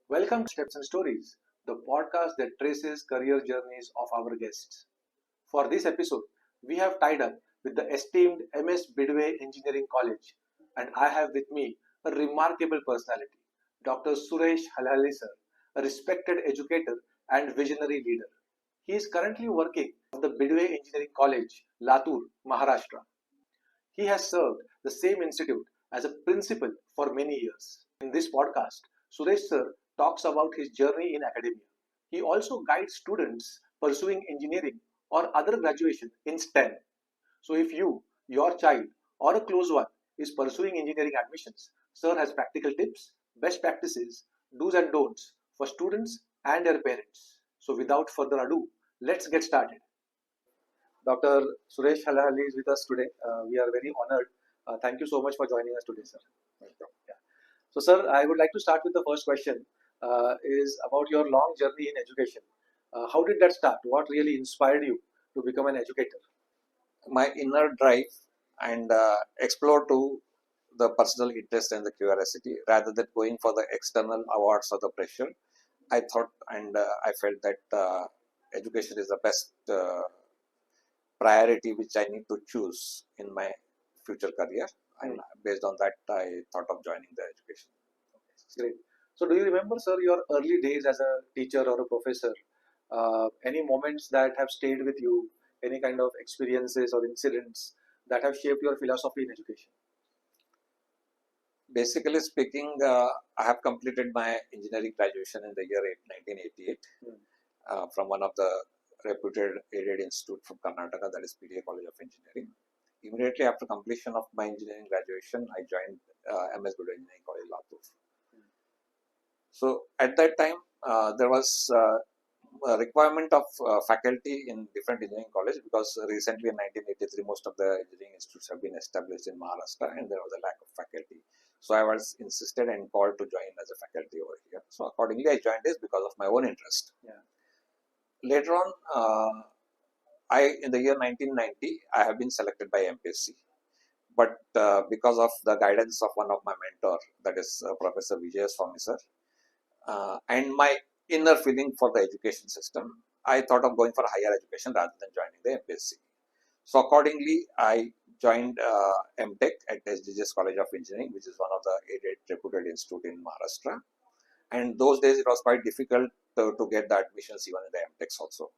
Welcome to Steps and Stories, the podcast that traces career journeys of our guests. For this episode, we have tied up with the esteemed MS Bidve Engineering College, and I have with me a remarkable personality, Dr. Suresh Halhalli Sir, a respected educator and visionary leader. He is currently working at the Bidve Engineering College, Latur, Maharashtra. He has served the same institute as a principal for many years. In this podcast, Suresh Sir talks about his journey in academia. He also guides students pursuing engineering or other graduation in STEM. So if you, your child, or a close one is pursuing engineering admissions, Sir has practical tips, best practices, do's and don'ts for students and their parents. So without further ado, let's get started. Dr. Suresh Halhalli is with us today. We are very honored. Thank you so much for joining us today, sir. Yeah. So, sir, I would like to start with the first question. Is about your long journey in education. How did that start? What really inspired you to become an educator? My inner drive and explore to the personal interest and the curiosity rather than going for the external awards or the pressure. I thought and I felt that education is the best priority which I need to choose in my future career, and based on that I thought of joining the education. Great. So, do you remember, sir, your early days as a teacher or a professor? Any moments that have stayed with you? Any kind of experiences or incidents that have shaped your philosophy in education? Basically speaking, I have completed my engineering graduation in the year 1988 from one of the reputed aided institute from Karnataka, that is PDA College of Engineering. Immediately after completion of my engineering graduation, I joined MS Bidve Engineering College, Latur. So at that time, there was a requirement of faculty in different engineering colleges, because recently in 1983 most of the engineering institutes have been established in Maharashtra and there was a lack of faculty. So I was insisted and called to join as a faculty over here. So accordingly I joined this because of my own interest. Yeah. Later on, in the year 1990 I have been selected by MPSC, but because of the guidance of one of my mentor, that is Professor Swami Sir, and my inner feeling for the education system, I thought of going for higher education rather than joining the MPSC. So accordingly, I joined MTech at SDGS College of Engineering, which is one of the aided reputed institute in Maharashtra. And those days it was quite difficult to get the admissions even in the MTechs also,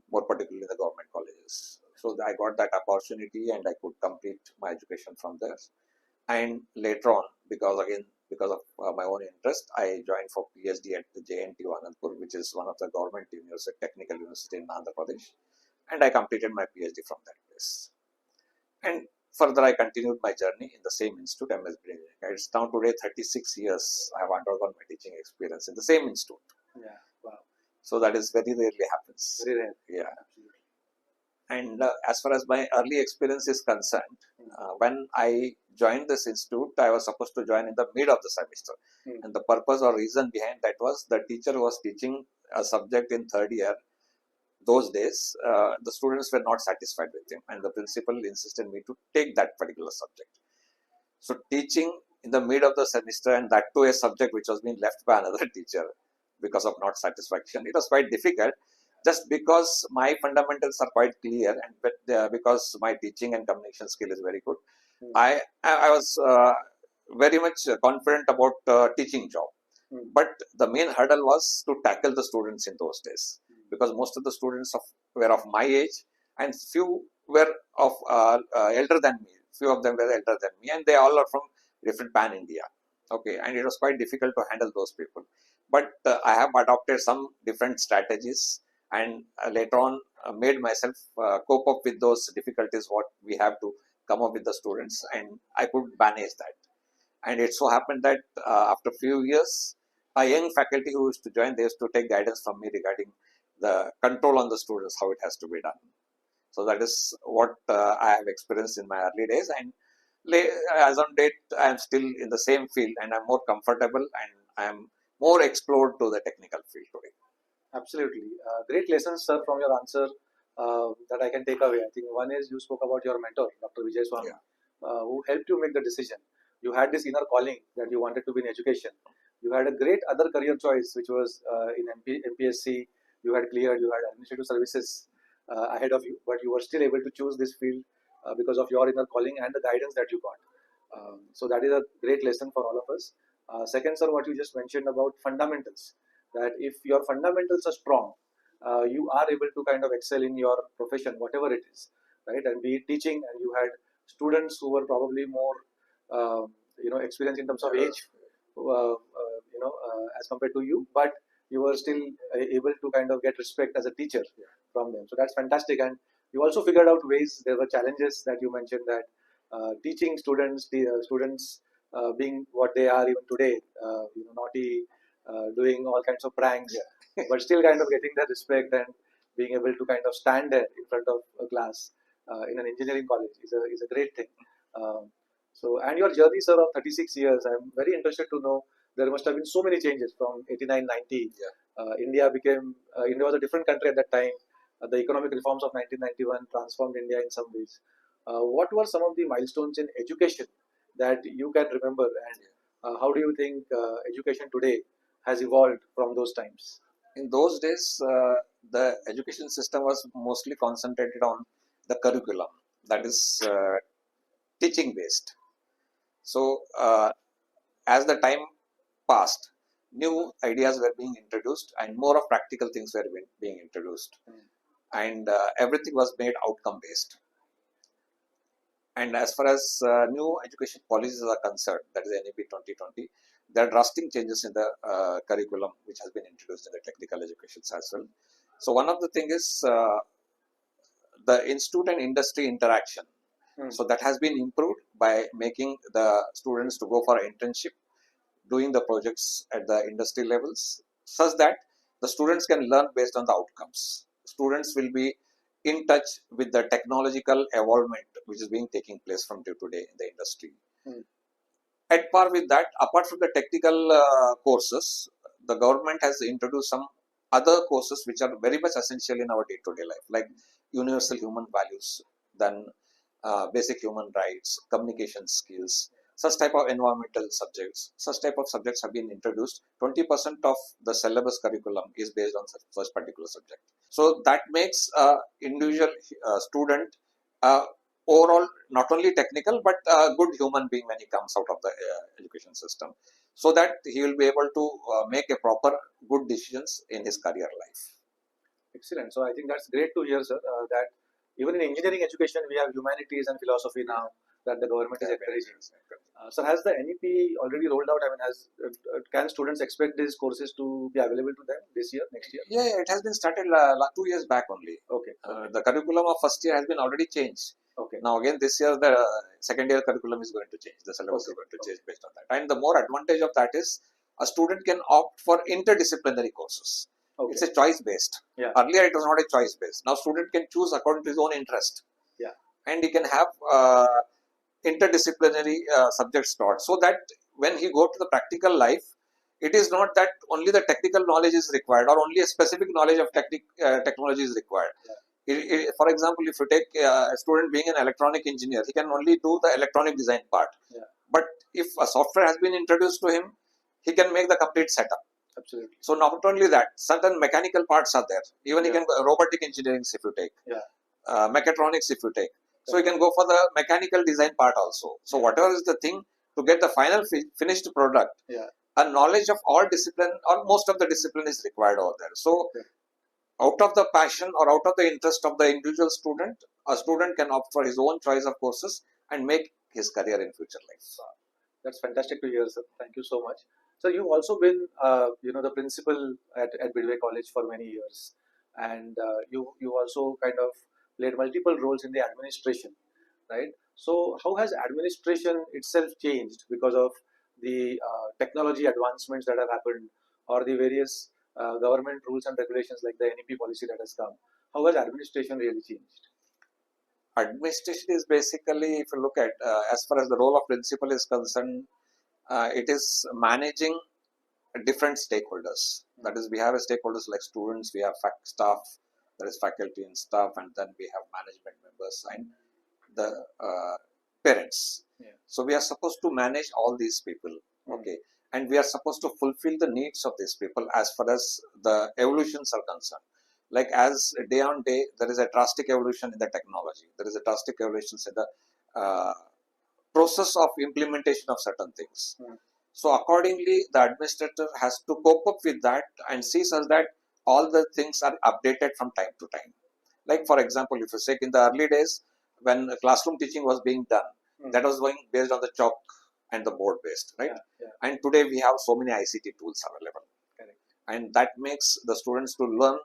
more particularly in the government colleges. So I got that opportunity and I could complete my education from there. And later on, because of my own interest, I joined for PhD at the JNTU Anandpur, which is one of the government university, technical university in Andhra Pradesh, and I completed my PhD from that place. And further, I continued my journey in the same institute, MS Bidve. It's now today 36 years I have undergone my teaching experience in the same institute. Yeah. Wow. So that is very rarely happens. Very rare. Yeah. Absolutely. And as far as my early experience is concerned, when I joined this institute, I was supposed to join in the mid of the semester. And the purpose or reason behind that was the teacher was teaching a subject in third year. Those days, the students were not satisfied with him, and the principal insisted me to take that particular subject. So teaching in the mid of the semester, and that to a subject which was being left by another teacher because of not satisfaction, it was quite difficult. Just because my fundamentals are quite clear, and because my teaching and communication skill is very good, I was very much confident about teaching job. But the main hurdle was to tackle the students in those days, because most of the students were of my age, and few were of elder than me. Few of them were elder than me, and they all are from different pan India. Okay, and it was quite difficult to handle those people. But I have adopted some different strategies, and later on made myself cope up with those difficulties what we have to come up with the students, and I could manage that. And it so happened that after a few years, a young faculty who used to join, they used to take guidance from me regarding the control on the students, how it has to be done. So that is what I have experienced in my early days, and as on date I am still in the same field, and I'm more comfortable and I am more explored to the technical field today. Absolutely. Great lessons, sir, from your answer that I can take away. I think one is you spoke about your mentor, Dr. Swami, who helped you make the decision. You had this inner calling that you wanted to be in education, You had a great other career choice, which was in MPSC. You had cleared, you had administrative services ahead of you, but you were still able to choose this field because of your inner calling and the guidance that you got. So that is a great lesson for all of us. Second, sir, what you just mentioned about fundamentals, that if your fundamentals are strong, you are able to kind of excel in your profession, whatever it is, right? And be it teaching, and you had students who were probably more, experienced in terms of age, as compared to you, but you were still able to kind of get respect as a teacher from them. So that's fantastic. And you also figured out ways. There were challenges that you mentioned, that teaching students, students being what they are even today, naughty, doing all kinds of pranks, but still kind of getting that respect and being able to kind of stand there in front of a class in an engineering college is a great thing. And your journey, sir, of 36 years, I'm very interested to know. There must have been so many changes from 89, 90. India was a different country at that time. The economic reforms of 1991 transformed India in some ways. What were some of the milestones in education that you can remember, and how do you think education today has evolved from those times? In those days, the education system was mostly concentrated on the curriculum, that is teaching based. So, as the time passed, new ideas were being introduced and more of practical things were being introduced, and everything was made outcome based. And as far as new education policies are concerned, that is NEP 2020, there are drastic changes in the curriculum which has been introduced in the technical educations as well. So one of the thing is the institute and industry interaction. So that has been improved by making the students to go for an internship, doing the projects at the industry levels, such that the students can learn based on the outcomes. Students will be in touch with the technological evolvement which is being taking place from day to day in the industry. At par with that, apart from the technical courses, the government has introduced some other courses which are very much essential in our day-to-day life, like universal human values, then basic human rights, communication skills, such type of environmental subjects. Such type of subjects have been introduced. 20% of the syllabus curriculum is based on such particular subject. So that makes individual student overall not only technical but a good human being when he comes out of the education system, so that he will be able to make a proper good decisions in his career life. Excellent. So I think that's great to hear, sir, that even in engineering education we have humanities and philosophy now that the government is encouraging. So has the NEP already rolled out? I mean, can students expect these courses to be available to them this year, next year? Yeah, it has been started 2 years back only. Okay. The curriculum of first year has been already changed. Okay. Now again this year the second year curriculum is going to change. The syllabus is going to change based on that. And the more advantage of that is a student can opt for interdisciplinary courses. Okay. It's a choice based. Yeah. Earlier it was not a choice based. Now student can choose according to his own interest. Yeah. And he can have interdisciplinary subjects taught, so that when he go to the practical life, it is not that only the technical knowledge is required or only a specific knowledge of technology is required. For example, if you take a student being an electronic engineer, he can only do the electronic design part. But if a software has been introduced to him, he can make the complete setup. Absolutely. So not only that, certain mechanical parts are there. Even he can robotic engineering if you take, mechatronics if you take. So you can go for the mechanical design part also. So whatever is the thing to get the final finished product, a knowledge of all discipline or most of the discipline is required over there. So out of the passion or out of the interest of the individual student, a student can opt for his own choice of courses and make his career in future life. That's fantastic to hear, sir. Thank you so much. So you've also been, the principal at Bidve College for many years, and you also kind of played multiple roles in the administration, right? So how has administration itself changed because of the technology advancements that have happened, or the various government rules and regulations like the NEP policy that has come? How has administration really changed? Administration is basically, if you look at as far as the role of principal is concerned, it is managing different stakeholders. That is, we have stakeholders like students, we have staff, that is faculty and staff, and then we have management members and the parents. So we are supposed to manage all these people. Okay. and we are supposed to fulfill the needs of these people as far as the evolutions are concerned. Like as day on day, there is a drastic evolution in the technology. There is a drastic evolution in the process of implementation of certain things. So accordingly, the administrator has to cope up with that and sees us that all the things are updated from time to time. Like for example, if you say in the early days when classroom teaching was being done, that was going based on the chalk and the board based, right? And today we have so many ICT tools available. Correct. And that makes the students to learn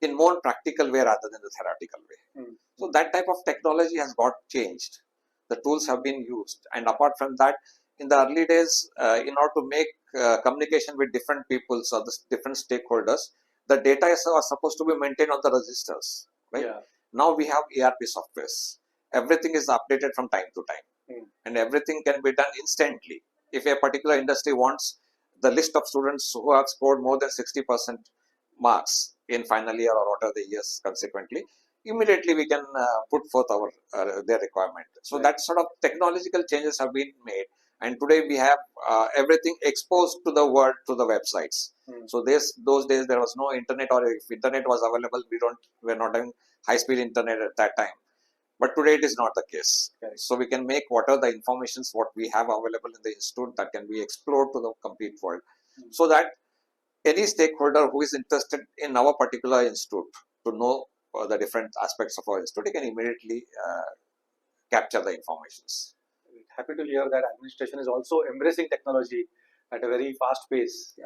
in more practical way rather than the theoretical way. So that type of technology has got changed. The tools have been used, and apart from that, in the early days, in order to make communication with different peoples or the different stakeholders, the data are supposed to be maintained on the registers, right? Now we have ERP softwares. Everything is updated from time to time, and everything can be done instantly. If a particular industry wants the list of students who have scored more than 60% marks in final year or whatever the years consequently, immediately we can put forth our their requirement. So that sort of technological changes have been made, and today we have everything exposed to the world through the websites. So those days there was no internet, or if internet was available, we're not having high-speed internet at that time. But today it is not the case. So we can make whatever the informations what we have available in the institute that can be explored to the complete world, so that any stakeholder who is interested in our particular institute to know the different aspects of our institute can immediately capture the informations. Happy to hear that administration is also embracing technology at a very fast pace.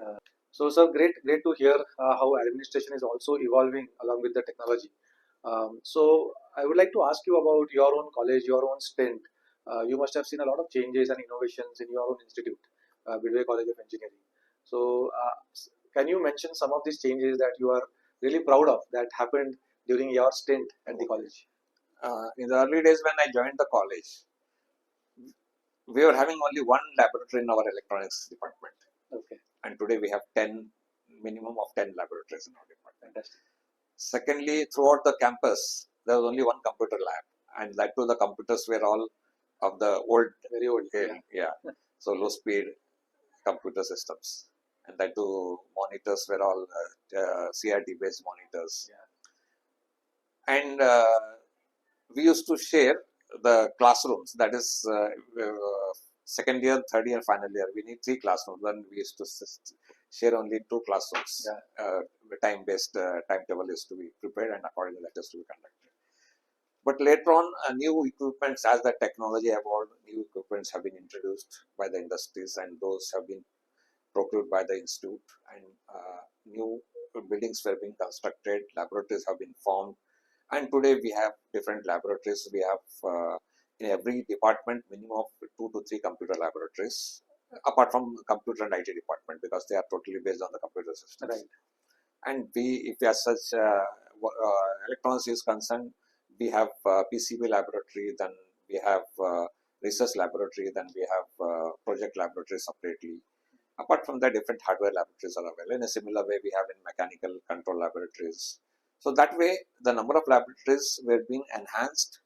So, sir, great to hear how administration is also evolving along with the technology. So, I would like to ask you about your own college, your own stint. You must have seen a lot of changes and innovations in your own institute, Bidve College of Engineering. So, can you mention some of these changes that you are really proud of that happened during your stint at the college? In the early days when I joined the college, we were having only one laboratory in our electronics department. Okay. And today we have minimum of 10 laboratories in our department. Fantastic. Secondly, throughout the campus, there was only one computer lab, and that too the computers were all of the old, very old. So low speed computer systems, and that too monitors were all CRT based monitors. And we used to share the classrooms, that is second year, third year, final year, we need 3 classrooms. Then we used to share only 2 classrooms. Time-based timetable is to be prepared, and accordingly that is to be conducted. But later on, new equipments, as the technology evolved, new equipments have been introduced by the industries, and those have been procured by the institute, and new buildings were being constructed, laboratories have been formed, and today we have different laboratories. We have in every department minimum of 2 to 3 computer laboratories, apart from computer and IT department, because they are totally based on the computer systems. Right. And if as such electronics is concerned, we have PCB laboratory, then we have research laboratory, then we have project laboratory separately. Apart from that, different hardware laboratories are available. In a similar way, we have in mechanical control laboratories. So that way, the number of laboratories were being enhanced.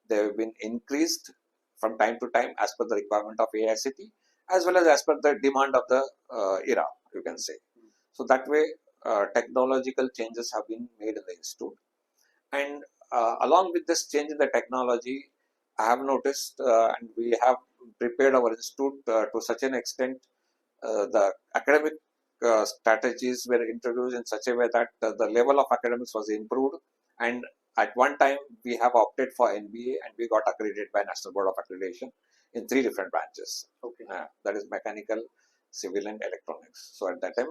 They have been increased from time to time as per the requirement of AICT, as well as per the demand of the era, you can say. So that way, technological changes have been made in the institute. And along with this change in the technology, I have noticed and we have prepared our institute to such an extent, the academic strategies were introduced in such a way that the level of academics was improved, and at one time we have opted for NBA, and we got accredited by National Board of Accreditation in 3 different branches. Okay. That is mechanical, civil, and electronics. So at that time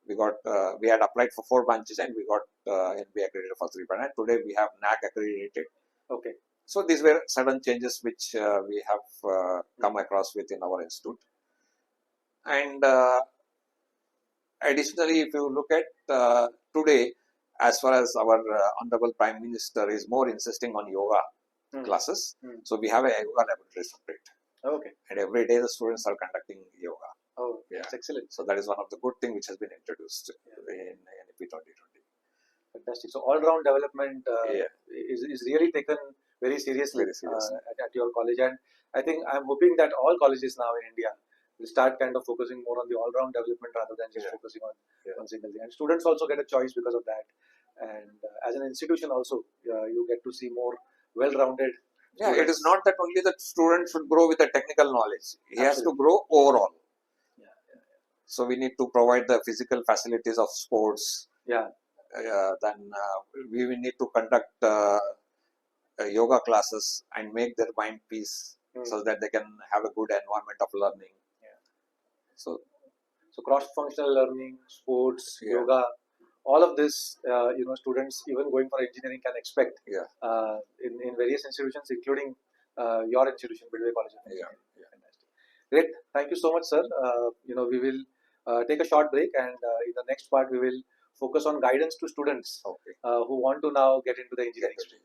we had applied for 4 branches, and we got NBA accredited for 3 branches. And today we have NAC accredited. Okay. So these were sudden changes which we have come across within our institute. And additionally, if you look at today, as far as our Honorable Prime Minister is more insisting on yoga classes, so we have a yoga laboratory separate. Okay. And every day the students are conducting yoga. Oh, that's excellent. So that is one of the good things which has been introduced in NEP 2020. Fantastic. So all-round development is really taken very seriously, Very seriously. At your college, and I think I'm hoping that all colleges now in India We'll start kind of focusing more on the all-round development rather than just focusing on one single thing. And students also get a choice because of that. And as an institution also, you get to see more well-rounded. Yeah, it is not that only the student should grow with the technical knowledge. He has to grow overall. So we need to provide the physical facilities of sports. Then we will need to conduct yoga classes and make their mind peace so that they can have a good environment of learning. So cross-functional learning, sports, yoga, all of this, students even going for engineering can expect in various institutions, including your institution, Bidve College of Engineering. Fantastic. Great. Thank you so much, sir. We will take a short break, and in the next part, we will focus on guidance to students who want to now get into the engineering stream.